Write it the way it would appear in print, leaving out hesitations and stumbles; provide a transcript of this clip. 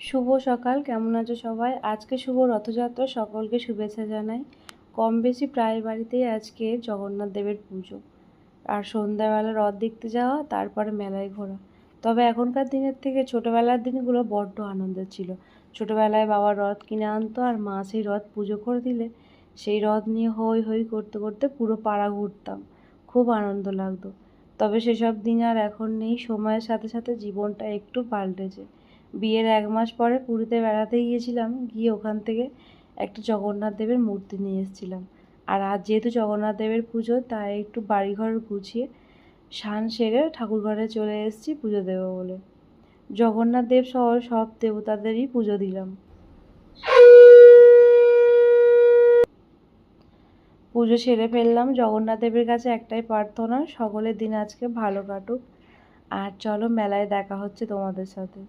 শুভ সকাল, কেমন আছো সবাই? আজকে শুভ রথযাত্রা, সকলকে শুভেচ্ছা জানাই। কম বেশি প্রায় বাড়িতেই আজকে জগন্নাথ দেবের পুজো, আর সন্ধ্যাবেলা রথ দেখতে যাওয়া, তারপরে মেলায় ঘোরা। তবে এখনকার দিনের থেকে ছোটোবেলার দিনগুলো বড্ড আনন্দের ছিল। ছোটোবেলায় বাবা রথ কিনে আনতো আর মা সেই রথ পুজো করে দিলে সেই রথ নিয়ে হই হই করতে করতে পুরো পাড়া ঘুরতাম। খুব আনন্দ লাগতো। তবে সেসব দিন আর এখন নেই। সময়ের সাথে সাথে জীবনটা একটু পাল্টেছে। বিয়ের 1 মাস পরে পুরীতে বেড়াতে গিয়েছিলাম, গিয়ে ওখান থেকে একটা জগন্নাথ দেবের মূর্তি নিয়ে এসেছিলাম। আর আজ যেহেতু জগন্নাথ দেবের পুজো, তাই একটু বাড়িঘর গুছিয়ে স্নান সেরে ঠাকুরঘরে চলে এসেছি পুজো দেবো বলে। জগন্নাথ দেব সহ সব দেবতাদেরই পুজো দিলাম। পুজো সেরে ফেললাম। জগন্নাথ দেবের কাছে একটাই প্রার্থনা, সকলের দিন আজকে ভালো কাটুক। আর চলো, মেলায় দেখা হচ্ছে তোমাদের সাথে।